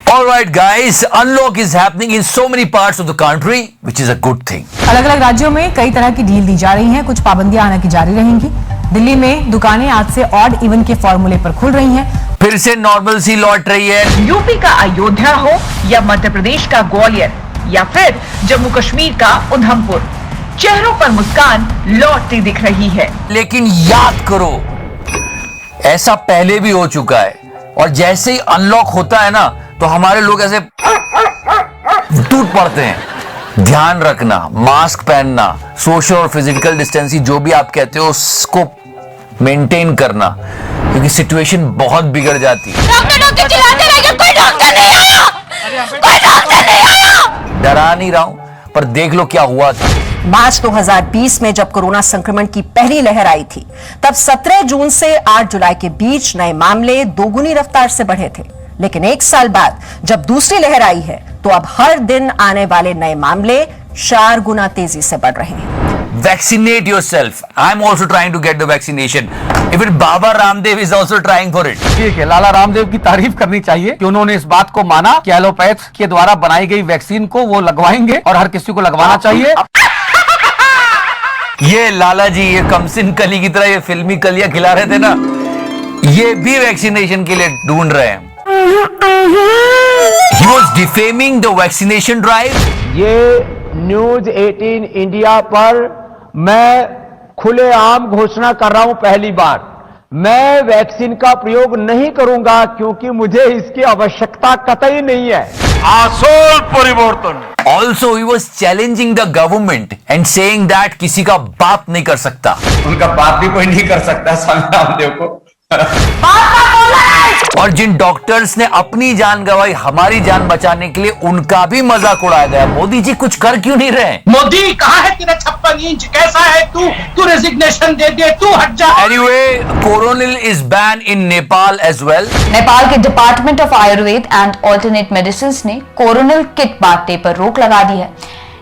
Alright guys, unlock is happening in so many parts of the country, which is a good thing. अलग अलग राज्यों में कई तरह की ढील दी जा रही हैं, कुछ पाबंदियां आना की जारी रहेंगी। दिल्ली में दुकानें आज से ऑड इवन के फॉर्मूले पर खुल रही हैं। फिर से नॉर्मल सी लौट रही है। यूपी का अयोध्या हो या मध्य प्रदेश का ग्वालियर या फिर जम्मू कश्मीर का उधमपुर, चेहरों पर मुस्कान लौटती दिख रही है। लेकिन याद करो, ऐसा पहले भी हो चुका है और जैसे ही अनलॉक होता है ना तो हमारे लोग ऐसे टूट पड़ते हैं। ध्यान रखना, मास्क पहनना, सोशल और फिजिकल डिस्टेंसिंग जो भी आप कहते हो उसको मेंटेन करना, क्योंकि सिचुएशन बहुत बिगड़ जाती है। डॉक्टर चिल्लाते रह गए, कोई डॉक्टर नहीं आया, कोई डॉक्टर नहीं आया। डरा नहीं रहा हूं, पर देख लो क्या हुआ था। मार्च 2020 में जब कोरोना संक्रमण की पहली लहर आई थी, तब 17 जून से 8 जुलाई के बीच नए मामले दोगुनी रफ्तार से बढ़े थे। लेकिन एक साल बाद जब दूसरी लहर आई है, तो अब हर दिन आने वाले नए मामले 4 गुना तेजी से बढ़ रहे हैं। Vaccinate yourself. I'm also trying to get the vaccination. Even Baba Ramdev is also trying for it. ठीक है, लाला रामदेव की तारीफ करनी चाहिए कि उन्होंने इस बात को माना कि एलोपैथ के द्वारा बनाई गई वैक्सीन को वो लगवाएंगे और हर किसी को लगवाना चाहिए। ये लाला जी, ये कमसिन कली की तरह ये फिल्मी कलियां खिला रहे थे ना, ये भी वैक्सीनेशन के लिए ढूंढ रहे हैं। He was defaming the vaccination drive. ये न्यूज 18 इंडिया पर मैं खुलेआम घोषणा कर रहा हूं, पहली बार मैं वैक्सीन का प्रयोग नहीं करूंगा क्योंकि मुझे इसकी आवश्यकता कतई नहीं है। आसोल परिवर्तन। Also, he was challenging the government and saying that किसी का बाप नहीं कर सकता। उनका बाप भी कोई नहीं कर सकता स्वामी रामदेव को। और जिन डॉक्टर्स ने अपनी जान गंवाई हमारी जान बचाने के लिए, उनका भी मजाक उड़ाया गया। मोदी जी कुछ कर क्यों नहीं रहे? मोदी कहाँ है तेरा 56 इंच? कैसा है तू रेजिग्नेशन दे दे, तू हट जा। Anyway, Coronil is banned in Nepal as well. Nepal के department of Ayurveda and alternate medicine ने कोरोनिल किट बांटने पर रोक लगा दी है।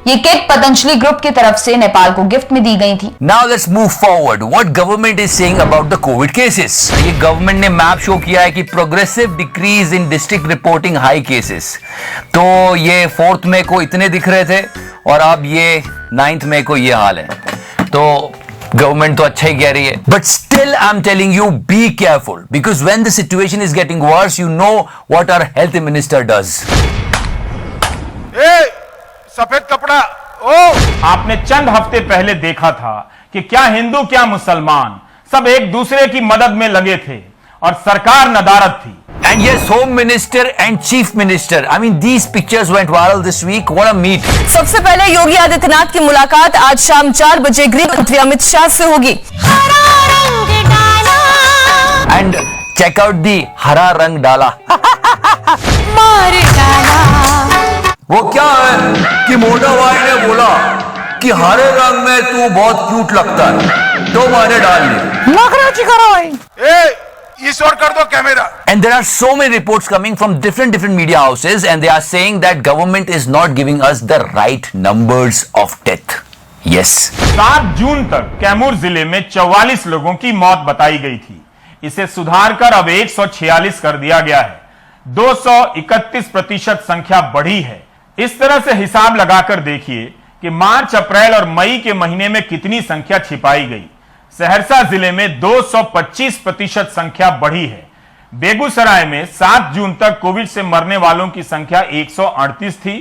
ये किट पतंजलि ग्रुप की तरफ से नेपाल को गिफ्ट में दी गई थी। Now let's move forward. What government is saying about the COVID cases? ये गवर्नमेंट ने मैप शो किया है कि progressive decrease in district reporting high cases. तो ये 4 मई को इतने दिख रहे थे और अब ये 9 मई को ये हाल है। तो गवर्नमेंट तो अच्छा ही कह रही है, but still I am telling you, be careful, because when the situation is getting worse, you know what our health minister does. सफेद कपड़ा। आपने चंद हफ्ते पहले देखा था कि क्या हिंदू क्या मुसलमान सब एक दूसरे की मदद में लगे थे और सरकार नदारद थी। And yes, Home Minister and Chief Minister. I mean, these pictures went viral this week. What a meet! सबसे पहले योगी आदित्यनाथ की मुलाकात आज शाम 4 बजे गृह मंत्री अमित शाह से होगी। And check out the हरा रंग डाला। वो क्या है कि मोटा भाई ने बोला कि हरे रंग में तू बहुत क्यूट लगता है, तो मैंने डाल ली। नखराची करो भाई। ईश्वर कर दो camera. And there are so many reports coming from different media houses, and they are saying that government is not giving us the right numbers of death. Yes. 7 जून तक कैमूर जिले में 44 लोगों की मौत बताई गई थी। इसे सुधार कर अब 146 कर दिया गया है। 231% संख्या बढ़ी है। इस तरह से हिसाब लगाकर देखिए कि मार्च, अप्रैल और मई के महीने में कितनी संख्या छिपाई गई। सहरसा जिले में 225% संख्या बढ़ी है। बेगूसराय में 7 जून तक कोविड से मरने वालों की संख्या 138 थी,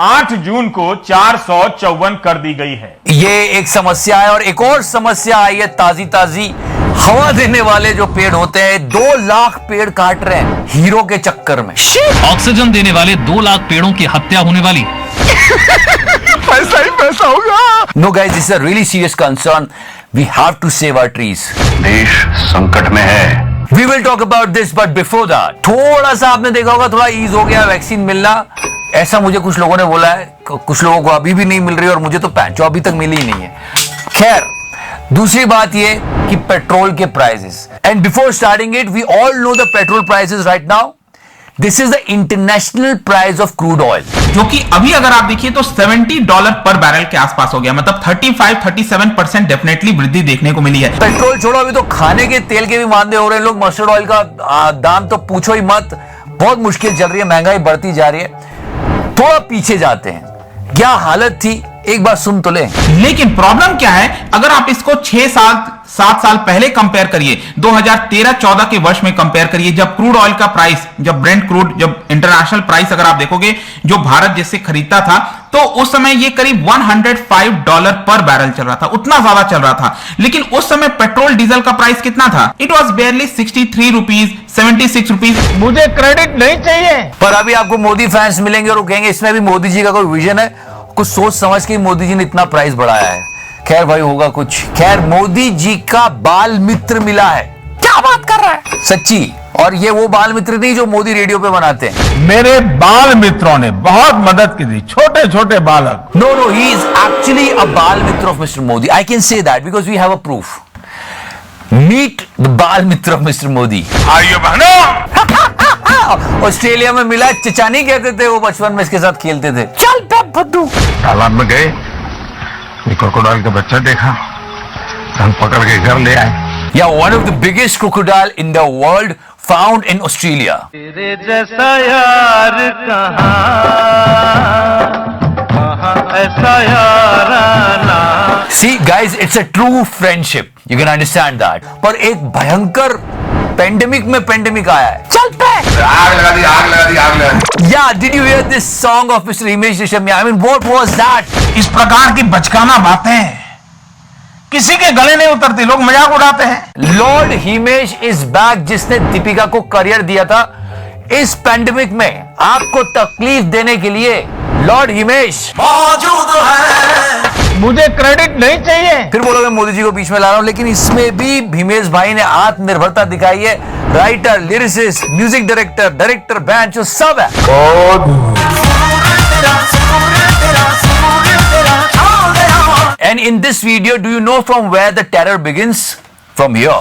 8 जून को 454 कर दी गई है। ये एक समस्या है, और एक और समस्या आई है ताजी हवा देने वाले जो पेड़ होते हैं। 2 लाख पेड़ काट रहे हैं हीरो के चक्कर में। ऑक्सीजन देने वाले 2 लाख पेड़ों की हत्या होने वाली। पैसा ही पैसा होगा। No guys, this is a really serious concern. We have to save our trees. देश संकट में है। We will talk about this, but before that थोड़ा सा आपने देखा होगा, थोड़ा ईज हो गया वैक्सीन मिलना। ऐसा मुझे कुछ लोगों ने बोला है, कुछ लोगों को अभी भी नहीं मिल रही, और मुझे तो 5 अभी तक मिली ही नहीं है। खैर, दूसरी बात ये कि पेट्रोल के prices, and before starting it, we all know the petrol prices right now. This is the international price of crude oil, जो कि अभी अगर आप देखिए तो $70 पर बैरल के आसपास हो गया, मतलब 35-37% डेफिनेटली वृद्धि देखने को मिली है। पेट्रोल छोड़ो, अभी तो खाने के तेल के भी मांदे हो रहे हैं लोग। मस्टर्ड ऑयल का दाम तो पूछो ही मत, बहुत मुश्किल चल रही है, महंगाई बढ़ती जा रही है। थोड़ा पीछे जाते हैं, क्या हालत थी एक बार सुन तो ले। लेकिन प्रॉब्लम क्या है, अगर आप इसको 7 साल पहले कंपेयर करिए, 2013-14 के वर्ष में कंपेयर करिए, जब क्रूड ऑयल का प्राइस, जब ब्रेंट क्रूड, जब इंटरनेशनल प्राइस अगर आप देखोगे जो भारत जिससे खरीदता था, तो उस समय ये करीब $105 पर बैरल चल रहा था, उतना ज्यादा चल रहा था। लेकिन उस समय पेट्रोल डीजल का प्राइस कितना था? It was बेयरली 63 rupees, 76 rupees. मुझे क्रेडिट नहीं चाहिए। पर अभी आपको मोदी फैंस मिलेंगे और वो कहेंगे इसमें भी मोदी जी का कोई विजन है, कुछ सोच समझ के मोदी जी ने इतना प्राइस बढ़ाया है। खैर भाई होगा कुछ। खैर मोदी जी का बाल मित्र मिला है। क्या बात कर रहा है? सच्ची। और ये वो बाल मित्र नहीं जो मोदी रेडियो पे बनाते हैं। मेरे बाल मित्रों ने बहुत मदद की थी, छोटे छोटे बालक। No, he is actually a बाल मित्र of Mr. Modi. I can say that because we have a proof. Meet the बाल मित्र of Mr. Modi. आइए बहनों। ऑस्ट्रेलिया में मिला, चचा नहीं कहते थे, वो बचपन में इसके साथ खेलते थे। चल पे बुद्धू। तालाब में गए, क्रोकोडाइल का बच्चा देखा, संग पकड़ के घर ले आए। Yeah, one of the biggest crocodile in the world found in Australia. तेरे जैसा यार कहाँ ऐसा याराना। See guys, it's a true friendship. You can understand that. पर एक भयंकर पेंडेमिक आया है। चल पे। आग लगा दी, आग लगा दी, आग लगा दी। Yeah, did you hear this song of Mr. Himesh Reshammiya? I mean, what was that? इस प्रकार की बचकाना बातें किसी के गले नहीं उतरती, लोग मजाक उड़ाते हैं। लॉर्ड हिमेश इज बैक, जिसने दीपिका को करियर दिया था इस पैंडेमिक में आपको तकलीफ देने के लिए। लॉर्ड हिमेश मौजूद है। मुझे क्रेडिट नहीं चाहिए। फिर बोलोगे मोदी जी को बीच में ला रहा हूं, लेकिन इसमें भी हिमेश भाई ने आत्मनिर्भरता दिखाई है। Writer, lyricist, music director, band जो सब है। And in this video, do you know from where the terror begins? From here.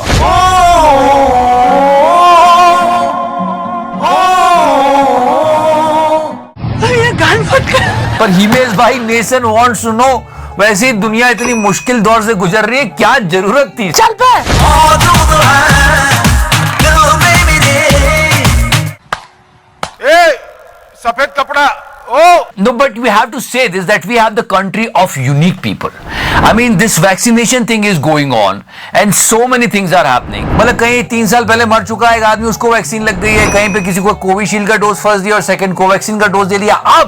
पर हिमेश भाई, नेशन wants to know, वैसे ही दुनिया इतनी मुश्किल दौर से गुजर रही है, क्या जरूरत थी? चल पे। सफेद कपड़ा। No, but we have to say this, that we have the country of unique people. I mean, this vaccination thing is going on and so many things are happening. मतलब कहीं 3 साल पहले मर चुका है एक आदमी, उसको वैक्सीन लग गई है, कहीं पे किसी को कोविशील्ड का डोज फर्स्ट दिया और सेकंड कोवैक्सीन का डोज दे लिया। अब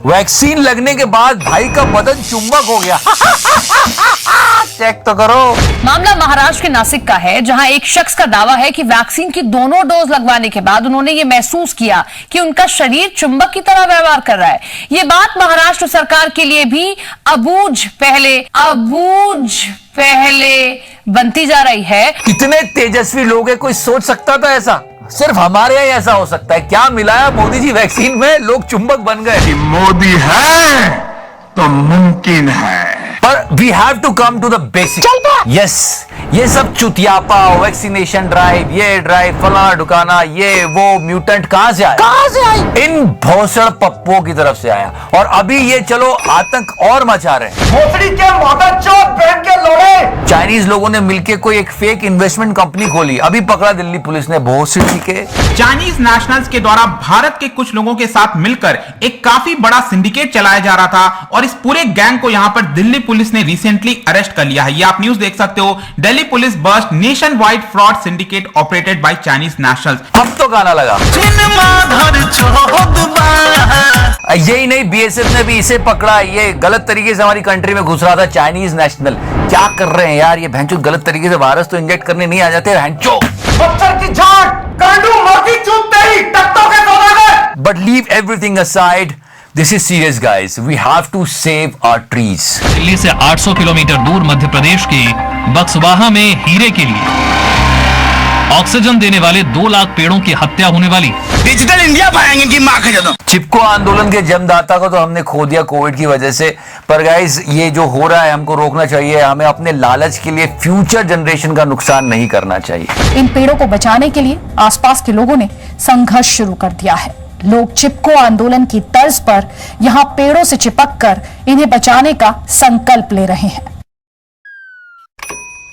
वैक्सीन लगने के बाद भाई का बदन चुंबक हो गया। चेक तो करो। मामला महाराष्ट्र के नासिक का है, जहां एक शख्स का दावा है कि वैक्सीन की दोनों डोज लगवाने के बाद उन्होंने ये महसूस किया कि उनका शरीर चुंबक की तरह व्यवहार कर रहा है। ये बात महाराष्ट्र सरकार के लिए भी अबूझ पहले बनती जा रही है। कितने तेजस्वी लोग हैं, कोई सोच सकता था ऐसा? सिर्फ हमारे यहाँ ऐसा हो सकता है। क्या मिलाया मोदी जी वैक्सीन में, लोग चुंबक बन गए। कि मोदी है तो मुमकिन है। पर we have to come to the basic. Yes, ये सब चुतियापा, वैक्सीनेशन ड्राइव, ये ड्राइव, फलाना ढुकाना, ये वो म्यूटेंट कहां से आया? इन भोसड़ पप्पुओं की तरफ से आया। और अभी ये चलो आतंक और मचा रहे हैं। चाइनीज लोगों ने मिलकर कोई एक फेक इन्वेस्टमेंट कंपनी खोली, अभी पकड़ा दिल्ली पुलिस ने भोसड़ी के। चाइनीज नेशनल्स के द्वारा भारत के कुछ लोगों के साथ मिलकर एक काफी बड़ा सिंडिकेट चलाया जा रहा था, और इस पूरे गैंग को यहां पर दिल्ली पुलिस ने रिसेंटली अरेस्ट कर लिया है। ये आप न्यूज देख सकते हो। Delhi police bust nationwide fraud syndicate operated by Chinese nationals. अब तो गाना लगा। यही नहीं, बीएसएफ ने भी इसे पकड़ा। ये गलत तरीके से हमारी कंट्री में घुस रहा था, चाइनीज नेशनल। क्या कर रहे हैं यार ये भैंचो, गलत तरीके से वायरस तो इंजेक्ट करने नहीं आ जाते भैंचो। बच्चर की झाट, कांडू मोती चूत तेरी, टट्टों के सौदागर। But leave everything aside. This is serious, guys. We have to save our trees. Delhi से 800 किलोमीटर दूर मध्य प्रदेश के बक्सवाहा में हीरे के लिए ऑक्सीजन देने वाले 2 लाख पेड़ों की हत्या होने वाली। डिजिटल इंडिया पाएंगे कि मां के जन्म। चिपको आंदोलन के जन्मदाता को तो हमने खो दिया कोविड की वजह से, पर गाइस ये जो हो रहा है हमको रोकना चाहिए। हमें अपने लालच के लिए फ्यूचर जनरेशन का नुकसान नहीं करना चाहिए। इन पेड़ों को बचाने के लिए आसपास के लोगों ने संघर्ष शुरू कर दिया है। लोग चिपको आंदोलन की तर्ज पर यहां पेड़ों से चिपककर इन्हें बचाने का संकल्प ले रहे हैं।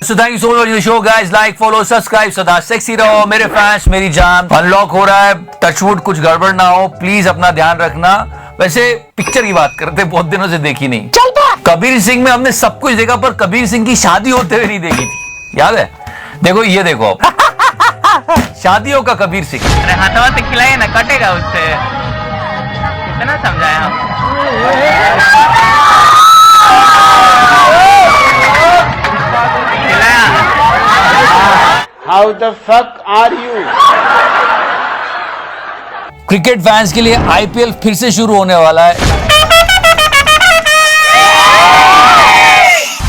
So thank you so much for the show guys. Like, follow, subscribe. सदा सेक्सी रहो मेरे फैंस, मेरी जान। अनलॉक हो रहा है, टचवुड कुछ गड़बड़ ना हो, प्लीज अपना ध्यान रखना। वैसे पिक्चर की बात करते, बहुत दिनों से देखी नहीं। कबीर सिंह में हमने सब कुछ देखा, पर कबीर सिंह की शादी होते हुए नहीं देखी थी, याद है? देखो ये देखो अब शादियों का कबीर सिंह। अरे हाथों से खिलाए ना, कटेगा उससे, कितना समझाया हम। How the fuck are you? Cricket fans के लिए आईपीएल फिर से शुरू होने वाला है।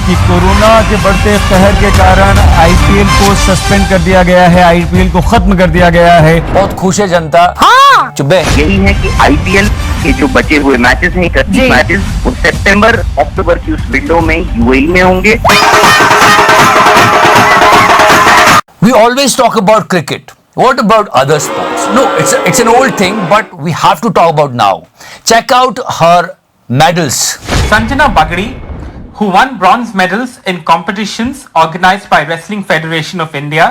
कि कोरोना के बढ़ते कहर के कारण आईपीएल को सस्पेंड कर दिया गया है, आईपीएल को खत्म कर दिया गया है। बहुत खुश है जनता। हाँ, चुप्पे। यही है कि आईपीएल के जो बचे हुए मैचेस हैं, 31 मैचेस, वो सितंबर अक्टूबर की उस विंडो में यूएई में होंगे। We always talk about cricket. What about other sports? No, it's an old thing, but we have to talk about now. Check out her medals. Sanjana Bagri, who won bronze medals in competitions organized by Wrestling Federation of India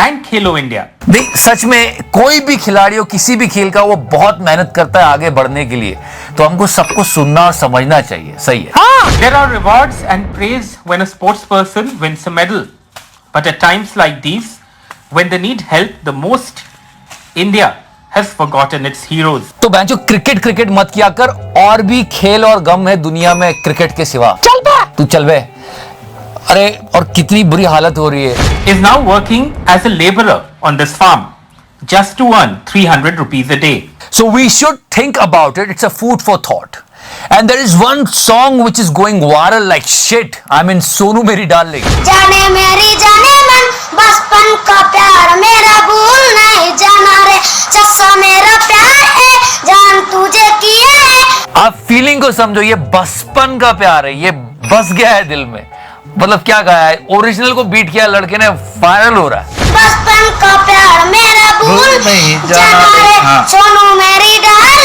and Khelo India. नहीं, सच में कोई भी खिलाड़ी हो किसी भी खेल का, वो बहुत मेहनत करता है आगे बढ़ने के लिए, तो हमको सबको सुनना और समझना चाहिए। सही है। There are rewards and praise when a sports person wins a medal. But at times like these, when they need help the most, India has forgotten its heroes. तो बहनचोद क्रिकेट मत किया कर, और भी खेल और गम है दुनिया में क्रिकेट के सिवा। चल बे, तू चल बे। अरे और कितनी बुरी हालत हो रही है। Is now working as a laborer on this farm just to earn 300 rupees a day. So we should think about it. It's a food for thought. And there is one song which is going viral like shit. I mean, Sonu Meri Darling. जाने मेरी जाने मन, बचपन का प्यार मेरा भूल नहीं जाना रे, चस्सा मेरा प्यार है, जान तुझे किया है। आप फीलिंग को समझो, ये बचपन का प्यार है, ये बस गया है दिल में। मतलब क्या गाया है, ओरिजिनल को बीट किया लड़के ने, वायरल हो रहा है। बचपन का प्यार मेरा भूल नहीं जाना रे, सोनू मेरी डाल